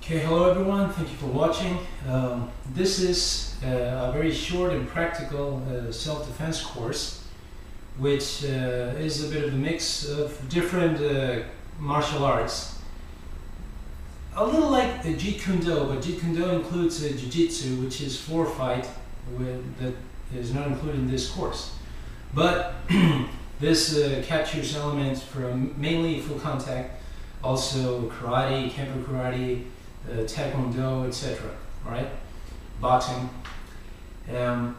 Okay, hello everyone, thank you for watching. This is a very short and practical self-defense course, which is a bit of a mix of different martial arts. A little like Jeet Kune Do, but Jeet Kune Do includes Jiu-Jitsu, which is floor fight, that is not included in this course. But this captures elements from mainly full contact, also karate, Kempo karate, Taekwondo, etc. Alright? Boxing. Now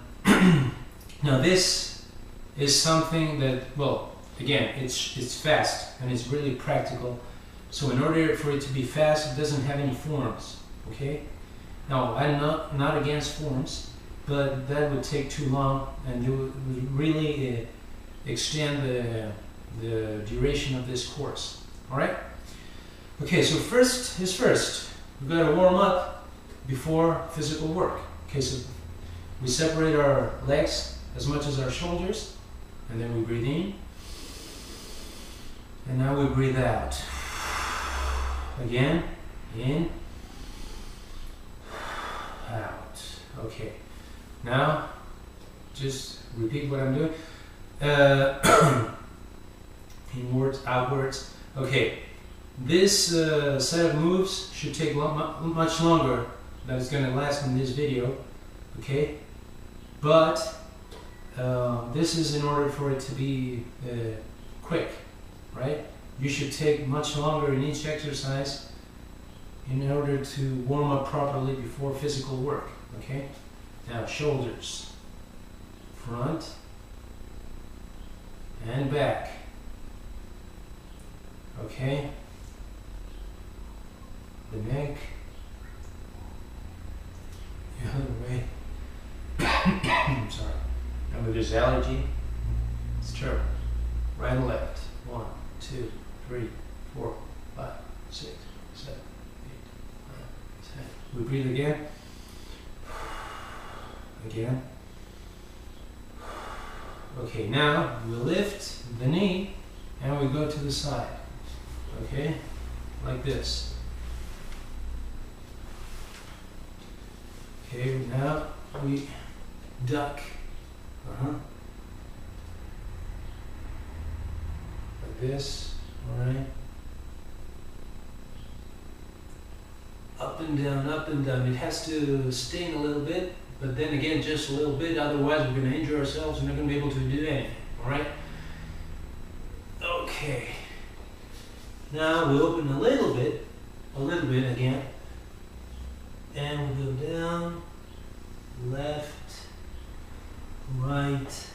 this is something that, well, again, it's fast and it's really practical. So in order for it to be fast, it doesn't have any forms. Okay? Now I'm not against forms, but that would take too long and it would really extend the duration of this course. Alright? Okay, so first is first. We've got to warm up before physical work. Okay, so we separate our legs as much as our shoulders, and then we breathe in, and now we breathe out. Again, in, out. Okay, now just repeat what I'm doing. Inwards, outwards. Okay. This set of moves should take much longer than it's going to last in this video, okay? But this is in order for it to be quick, right? You should take much longer in each exercise in order to warm up properly before physical work, okay? Now shoulders, front and back, okay? The neck, the other way. I'm sorry. And with this allergy, it's terrible. Right and left. 1, 2, 3, 4, 5, 6, 7, 8, 9, 10. We breathe again. Again. Okay, now we lift the knee and we go to the side. Okay? Like this. Okay, now we duck. Like this, alright. Up and down, up and down. It has to sting a little bit, but then again, just a little bit, otherwise we're going to injure ourselves and we're not going to be able to do anything, alright? Okay. Now we open a little bit again. And we go down, left, right.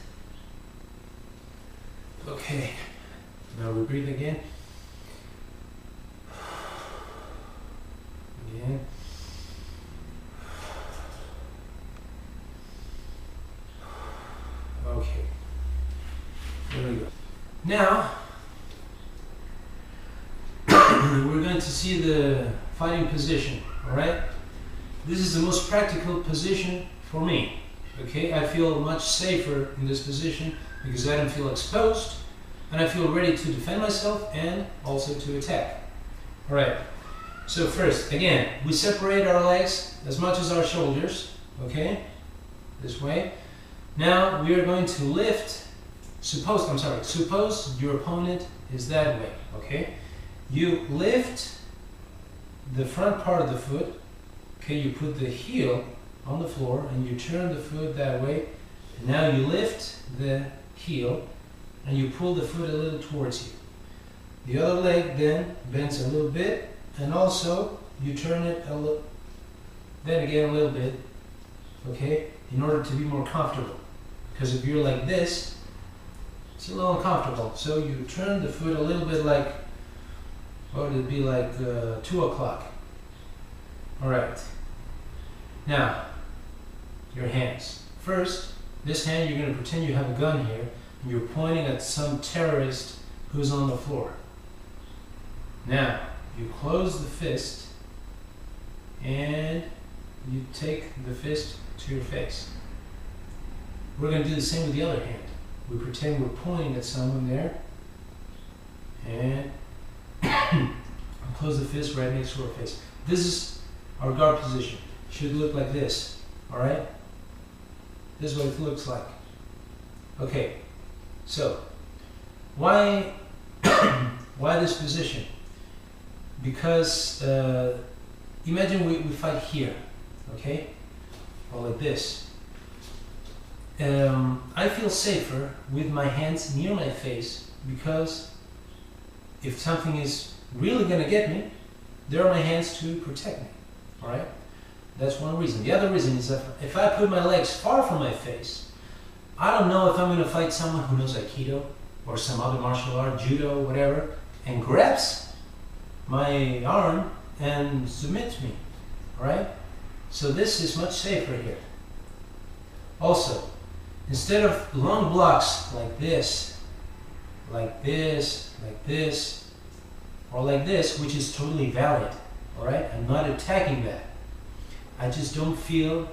Okay, now we breathe again. Again. Okay, there we go. Now, we're going to see the fighting position, alright? This is the most practical position for me, okay? I feel much safer in this position because I don't feel exposed and I feel ready to defend myself and also to attack. Alright, so first, again, we separate our legs as much as our shoulders, okay? This way. Now we are going to lift, suppose your opponent is that way, okay? You lift the front part of the foot. Okay, you put the heel on the floor and you turn the foot that way. And now you lift the heel and you pull the foot a little towards you. The other leg then bends a little bit and also you turn it a little, then again a little bit, okay, in order to be more comfortable. Because if you're like this, it's a little uncomfortable. So you turn the foot a little bit like, what would it be, like 2 o'clock. Alright. Now, your hands. First, this hand you're going to pretend you have a gun here and you're pointing at some terrorist who's on the floor. Now, you close the fist and you take the fist to your face. We're going to do the same with the other hand. We pretend we're pointing at someone there and close the fist right next to our face. This is our guard position should look like this. All right? This is what it looks like. Okay. So, why why this position? Because imagine we fight here, okay, or like this. I feel safer with my hands near my face because if something is really gonna get me, there are my hands to protect me. All right, that's one reason. The other reason is that if I put my legs far from my face, I don't know if I'm gonna fight someone who knows Aikido or some other martial art, judo, whatever, and grabs my arm and submits me. All right, so this is much safer here. Also, instead of long blocks like this, like this, like this, or like this, which is totally valid, all right? I'm not attacking that. I just don't feel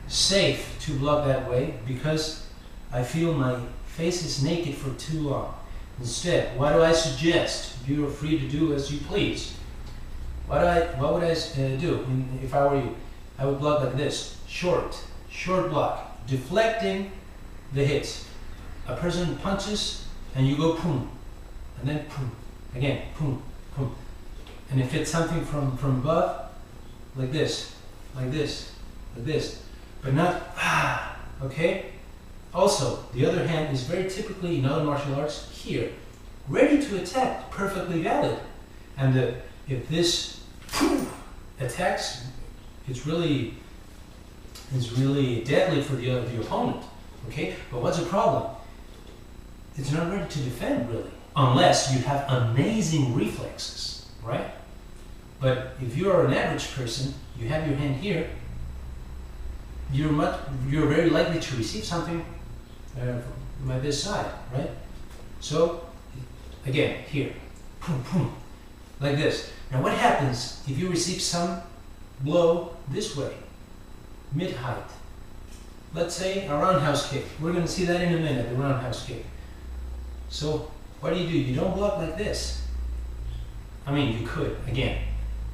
safe to block that way because I feel my face is naked for too long. Instead, what do I suggest? You are free to do as you please. What would I do if I were you? I would block like this, short block, deflecting the hits. A person punches and you go boom, and then boom, again, boom, boom. And if it's something from above, like this, like this, like this, but not okay? Also, the other hand is very typically in other martial arts here, ready to attack, perfectly valid. And if this attacks, it's really deadly for the opponent. Okay, but what's the problem? It's not ready to defend really, unless you have amazing reflexes, right? But if you are an average person, you have your hand here, you're very likely to receive something by this side, right? So again, here, boom, boom, like this. Now what happens if you receive some blow this way, mid-height? Let's say a roundhouse kick. We're going to see that in a minute, the roundhouse kick. So what do? You don't block like this. I mean, you could, again.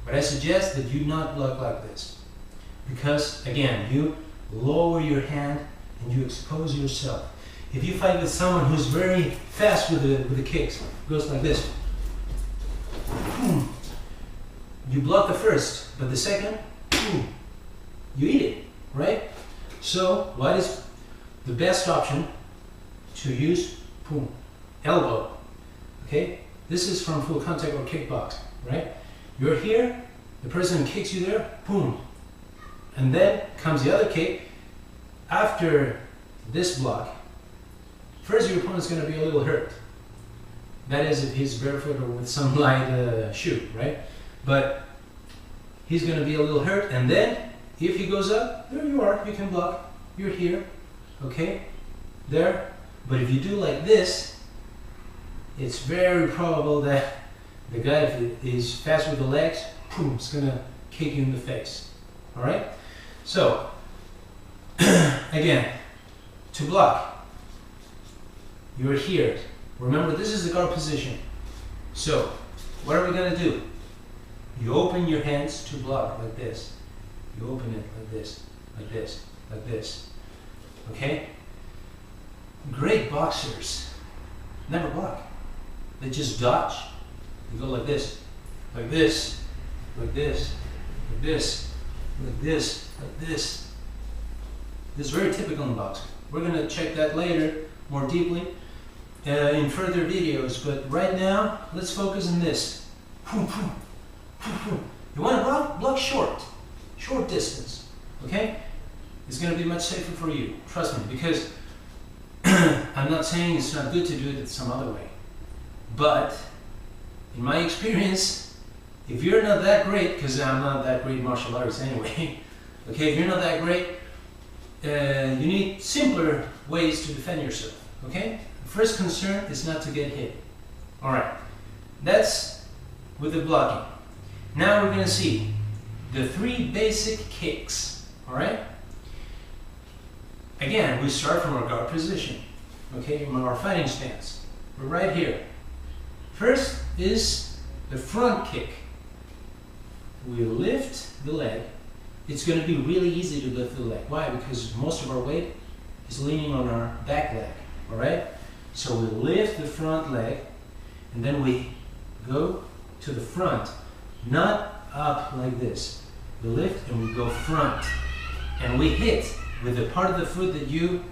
But I suggest that you not block like this. Because, again, you lower your hand and you expose yourself. If you fight with someone who's very fast with the kicks, goes like this. You block the first, but the second, you eat it, right? So, what is the best option? To use elbow. Okay? This is from full contact or kickboxing, right? You're here, the person kicks you there, boom. And then comes the other kick. After this block, first your opponent's going to be a little hurt. That is if he's barefoot or with some light shoe, right? But he's going to be a little hurt, and then if he goes up, there you are, you can block. You're here, okay? There. But if you do like this, it's very probable that the guy, if he's fast with the legs, boom, is going to kick you in the face. All right? So, again, to block, you're here. Remember, this is the guard position. So, what are we going to do? You open your hands to block like this. You open it like this, like this, like this. Okay? Great boxers never block. They just dodge. You go like this, like this, like this, like this, like this, like this. This is very typical in boxing. We're going to check that later, more deeply, in further videos. But right now, let's focus on this. You want to block short distance, okay? It's going to be much safer for you, trust me, because I'm not saying it's not good to do it some other way, but in my experience, if you're not that great, because I'm not that great martial artist anyway, okay, if you're not that great, you need simpler ways to defend yourself, okay? First concern is not to get hit. Alright, that's with the blocking. Now we're going to see the 3 basic kicks, alright? Again, we start from our guard position, okay, from our fighting stance. We're right here. First is the front kick. we lift the leg, it's going to be really easy to lift the leg. Why? Because most of our weight is leaning on our back leg. All right? So we lift the front leg, and then we go to the front, not up like this. We lift and we go front, and we hit with the part of the foot that you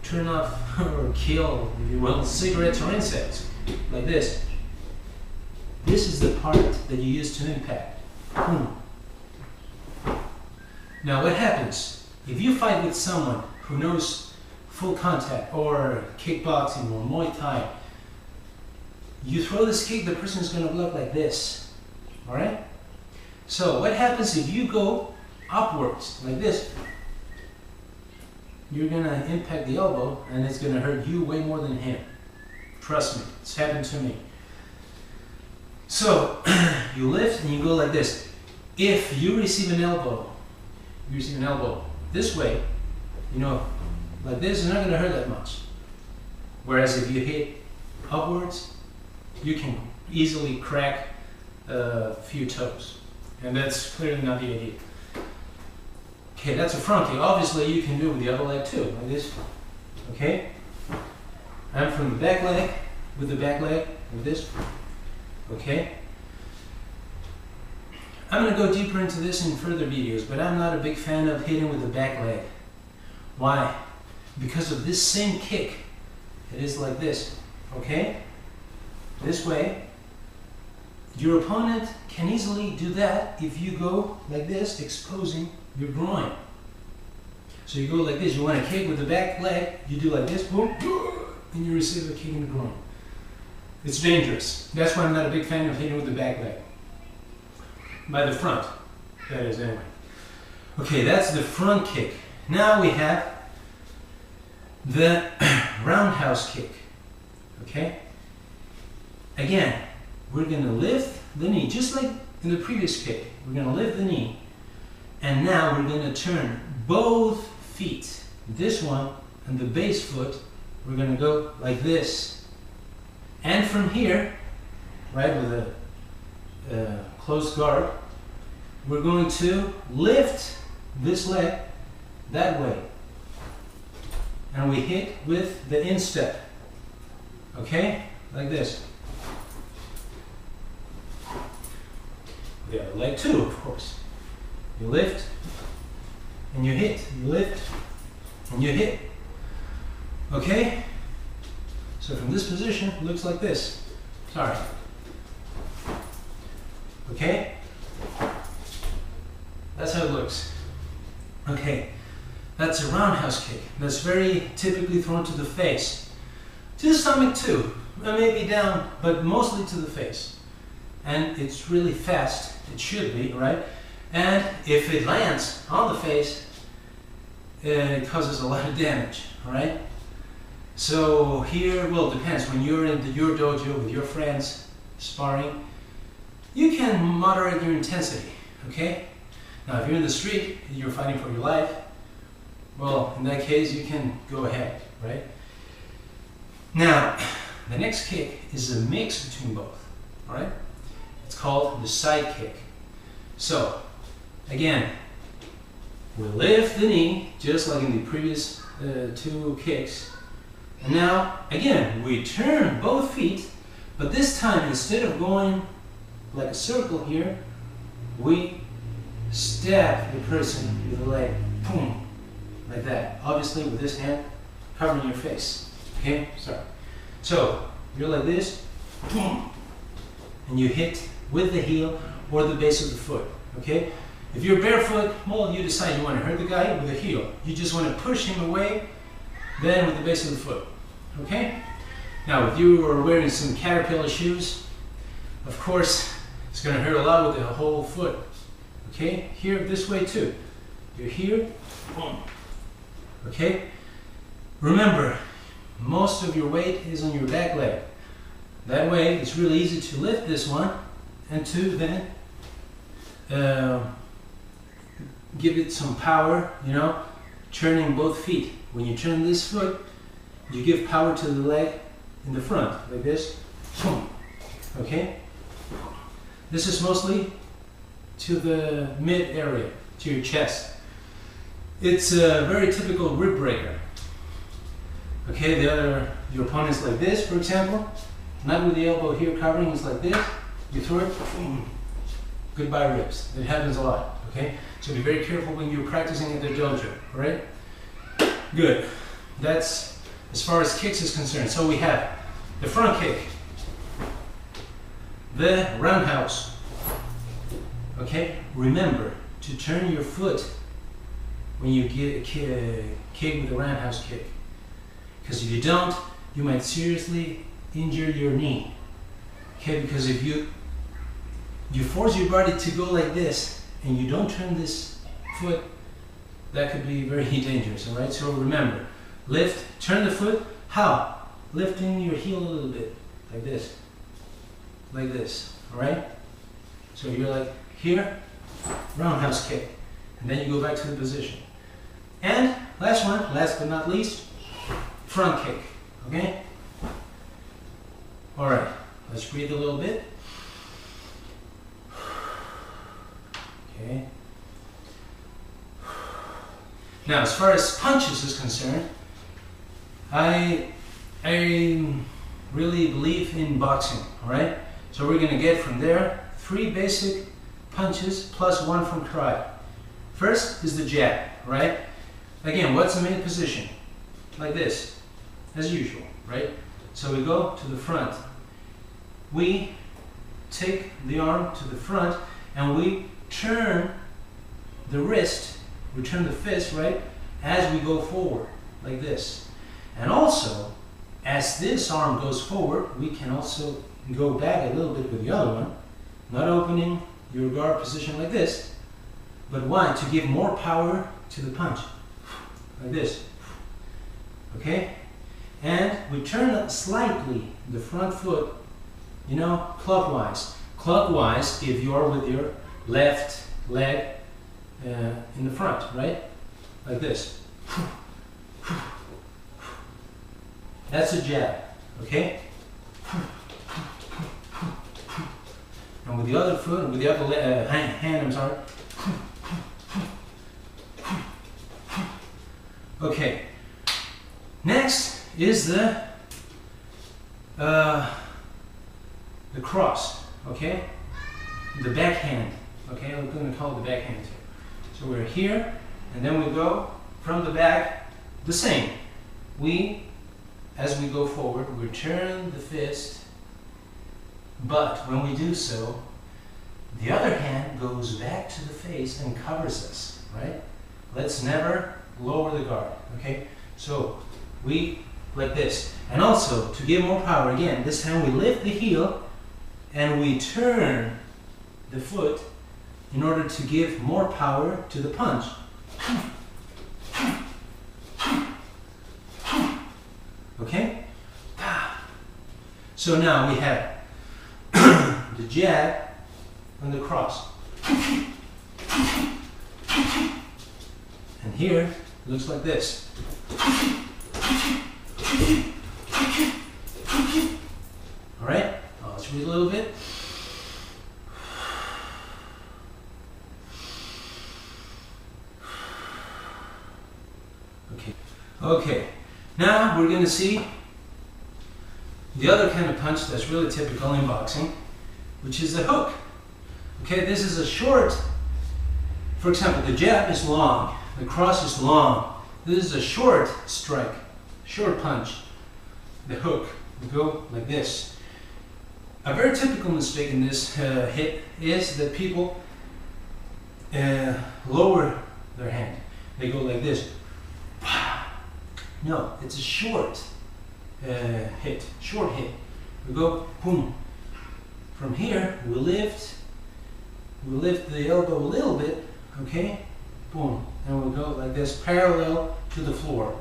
turn off or kill, if you will, cigarettes or insects, like this. This is the part that you use to impact. Boom. Now what happens if you fight with someone who knows full contact or kickboxing or Muay Thai? You throw this kick, the person is going to block like this. All right? So what happens if you go upwards like this? You're going to impact the elbow and it's going to hurt you way more than him. Trust me, it's happened to me. So you lift and you go like this. If you receive an elbow, this way, you know, like this, it's not going to hurt that much. Whereas if you hit upwards, you can easily crack a few toes. And that's clearly not the idea. Okay, that's a front kick. Obviously, you can do it with the other leg too, like this. Okay? I'm from the back leg, with the back leg, like this. Okay? I'm going to go deeper into this in further videos, but I'm not a big fan of hitting with the back leg. Why? Because of this same kick. It is like this. Okay? This way. Your opponent can easily do that if you go like this, exposing your groin. So you go like this, you want to kick with the back leg, you do like this, boom, and you receive a kick in the groin. It's dangerous. That's why I'm not a big fan of hitting with the back leg. By the front, that is anyway. Okay, that's the front kick. Now we have the roundhouse kick. Okay? Again, we're going to lift the knee, just like in the previous kick. We're going to lift the knee, and now we're going to turn both feet. This one and the base foot, we're going to go like this. And from here, right, with a closed guard, we're going to lift this leg that way. And we hit with the instep. Okay? Like this. The other leg too, of course. You lift and you hit. You lift and you hit. Okay? So from this position, it looks like this. Sorry. Okay? That's how it looks. Okay. That's a roundhouse kick. That's very typically thrown to the face. To the stomach too. Maybe down, but mostly to the face. And it's really fast. It should be, right? And if it lands on the face, it causes a lot of damage, right? So here, well, it depends. When you're in your dojo with your friends sparring, you can moderate your intensity, okay? Now, if you're in the street and you're fighting for your life, well, in that case, you can go ahead, right? Now, the next kick is a mix between both, all right? It's called the side kick. So, again, we lift the knee, just like in the previous two kicks. And now, again, we turn both feet, but this time, instead of going like a circle here, we stab the person with the leg, boom, like that. Obviously, with this hand covering your face. Okay, sorry. So, you're like this, boom, and you hit with the heel or the base of the foot, okay? If you're barefoot, well, you decide you want to hurt the guy with the heel. You just want to push him away, then with the base of the foot, okay? Now, if you are wearing some caterpillar shoes, of course, it's going to hurt a lot with the whole foot, okay? Here, this way too. You're here, boom, okay? Remember, most of your weight is on your back leg. That way, it's really easy to lift this one and to then give it some power, you know, turning both feet. When you turn this foot, you give power to the leg in the front, like this. Okay? This is mostly to the mid area, to your chest. It's a very typical rib breaker. Okay, your opponent's like this, for example, not with the elbow here covering, he's like this, you throw it, boom, goodbye ribs. It happens a lot, okay? So be very careful when you're practicing at the dojo, right? Good. That's as far as kicks is concerned. So we have the front kick, the roundhouse. Okay, remember to turn your foot when you get a kick with a roundhouse kick. Because if you don't, you might seriously injure your knee. Okay, because if you force your body to go like this and you don't turn this foot, that could be very dangerous, all right? So remember, lift, turn the foot. How? Lifting your heel a little bit, like this, all right? So you're like here, roundhouse kick, and then you go back to the position. And last one, last but not least, front kick, okay? All right, let's breathe a little bit. Okay. Now, as far as punches is concerned, I really believe in boxing, all right? So we're gonna get from there 3 basic punches plus 1 from karate. First is the jab, right? Again, what's the main position? Like this, as usual, right? So we go to the front. We take the arm to the front and we turn the wrist, we turn the fist, right? As we go forward, like this. And also, as this arm goes forward, we can also go back a little bit with the other one, not opening your guard position like this, but why? To give more power to the punch, like this, okay? And we turn slightly the front foot, you know, clockwise. Clockwise if you are with your left leg in the front, right? Like this. That's a jab, okay? And with the other foot, with the other hand, I'm sorry. Okay. Next is the cross, okay? The backhand, okay? I'm going to call it the backhand too. So we're here, and then we go from the back, the same. As we go forward, we turn the fist, but when we do so, the other hand goes back to the face and covers us, right? Let's never lower the guard, okay? So we, like this. And also, to give more power, again, this time we lift the heel and we turn the foot in order to give more power to the punch. Okay? So now we have the jab and the cross. And here, it looks like this. All right? Let's breathe a little bit. Okay, now we're going to see the other kind of punch that's really typical in boxing, which is the hook. Okay, this is a short, for example, the jab is long, the cross is long. This is a short strike, short punch. The hook, we go like this. A very typical mistake in this hit is that people lower their hand. They go like this. No, it's a short hit, short hit. We go, boom. From here, we lift the elbow a little bit, okay? Boom, and we go like this, parallel to the floor.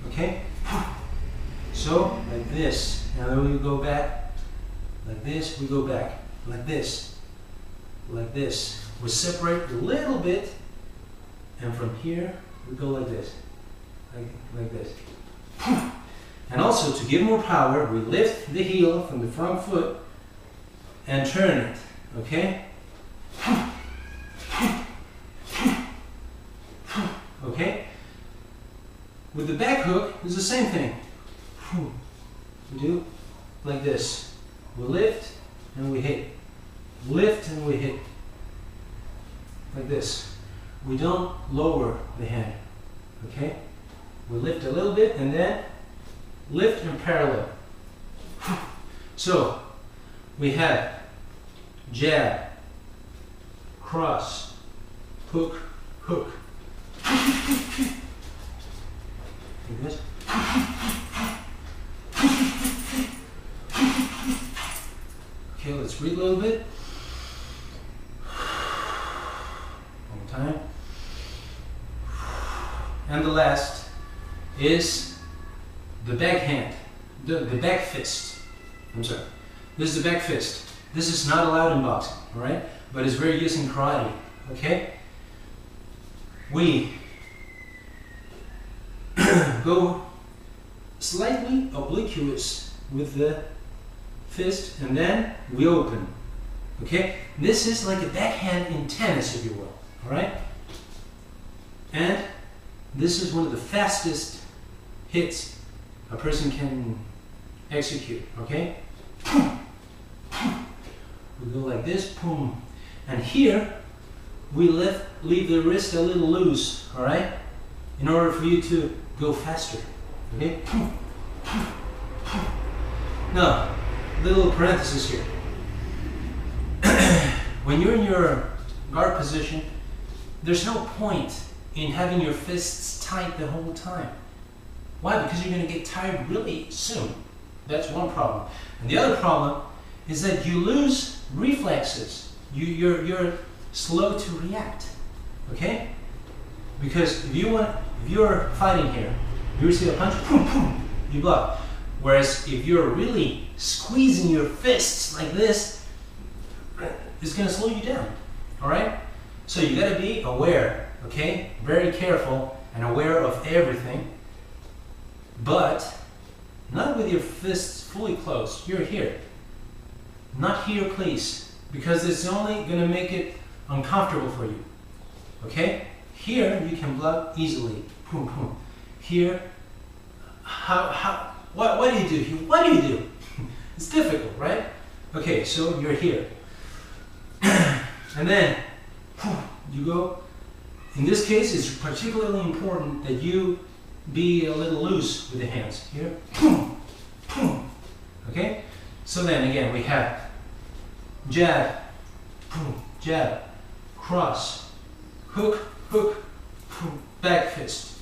Okay? So, like this. Now then we go back, like this, we go back, like this, like this. We separate a little bit, and from here, we go like this, like this. And also, to give more power, we lift the heel from the front foot and turn it, Okay? Okay? With the back hook, it's the same thing. We do like this. We lift and we hit. Lift and we hit. Like this. We don't lower the hand. Okay? We lift a little bit and then lift and parallel. So, we have jab, cross, hook, hook. Like this. Okay, let's breathe a little bit. One more time. And the last is the back hand, the back fist. I'm sorry. This is the back fist. This is not allowed in boxing, all right? But it's very used in karate, okay? We go slightly obliquous with the fist and then we open, okay? This is like a backhand in tennis, if you will, all right? And this is one of the fastest hits a person can execute, okay? We go like this, boom. And here, we leave the wrist a little loose, all right? In order for you to go faster, okay? Now, little parenthesis here. When you're in your guard position, there's no point in having your fists tight the whole time. Why? Because you're going to get tired really soon. That's one problem. And the other problem is that you lose reflexes. You're slow to react. Okay? Because if you're fighting here, you receive a punch, boom, boom, you block. Whereas if you're really squeezing your fists like this, it's going to slow you down. All right? So you got to be aware. Okay? Very careful and aware of everything. But not with your fists fully closed. You're here. Not here, please, because it's only going to make it uncomfortable for you. Okay? Here you can block easily. Boom, boom. Here, what do you do here? What do you do? It's difficult, right? Okay, so you're here. And then you go. In this case, it's particularly important that you be a little loose with the hands. Here. Okay? So then again, we have jab, jab, cross, hook, hook, back fist.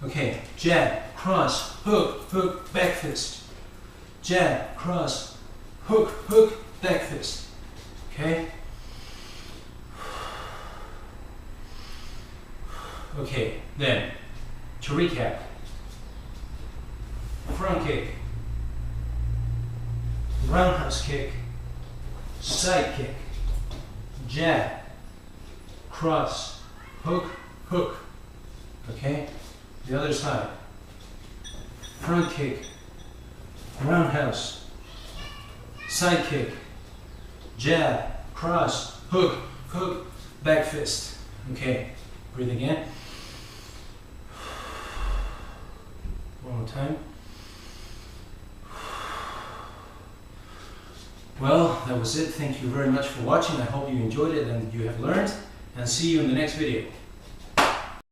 Okay, jab, cross, hook, hook, back fist. Jab, cross, hook, hook, back fist. Okay? Okay, then, to recap, front kick, roundhouse kick, side kick, jab, cross, hook, hook. Okay? The other side. Front kick, roundhouse, side kick, jab, cross, hook, hook, back fist. Okay, breathe again. One more time. Well, that was it. Thank you very much for watching. I hope you enjoyed it and you have learned. And see you in the next video.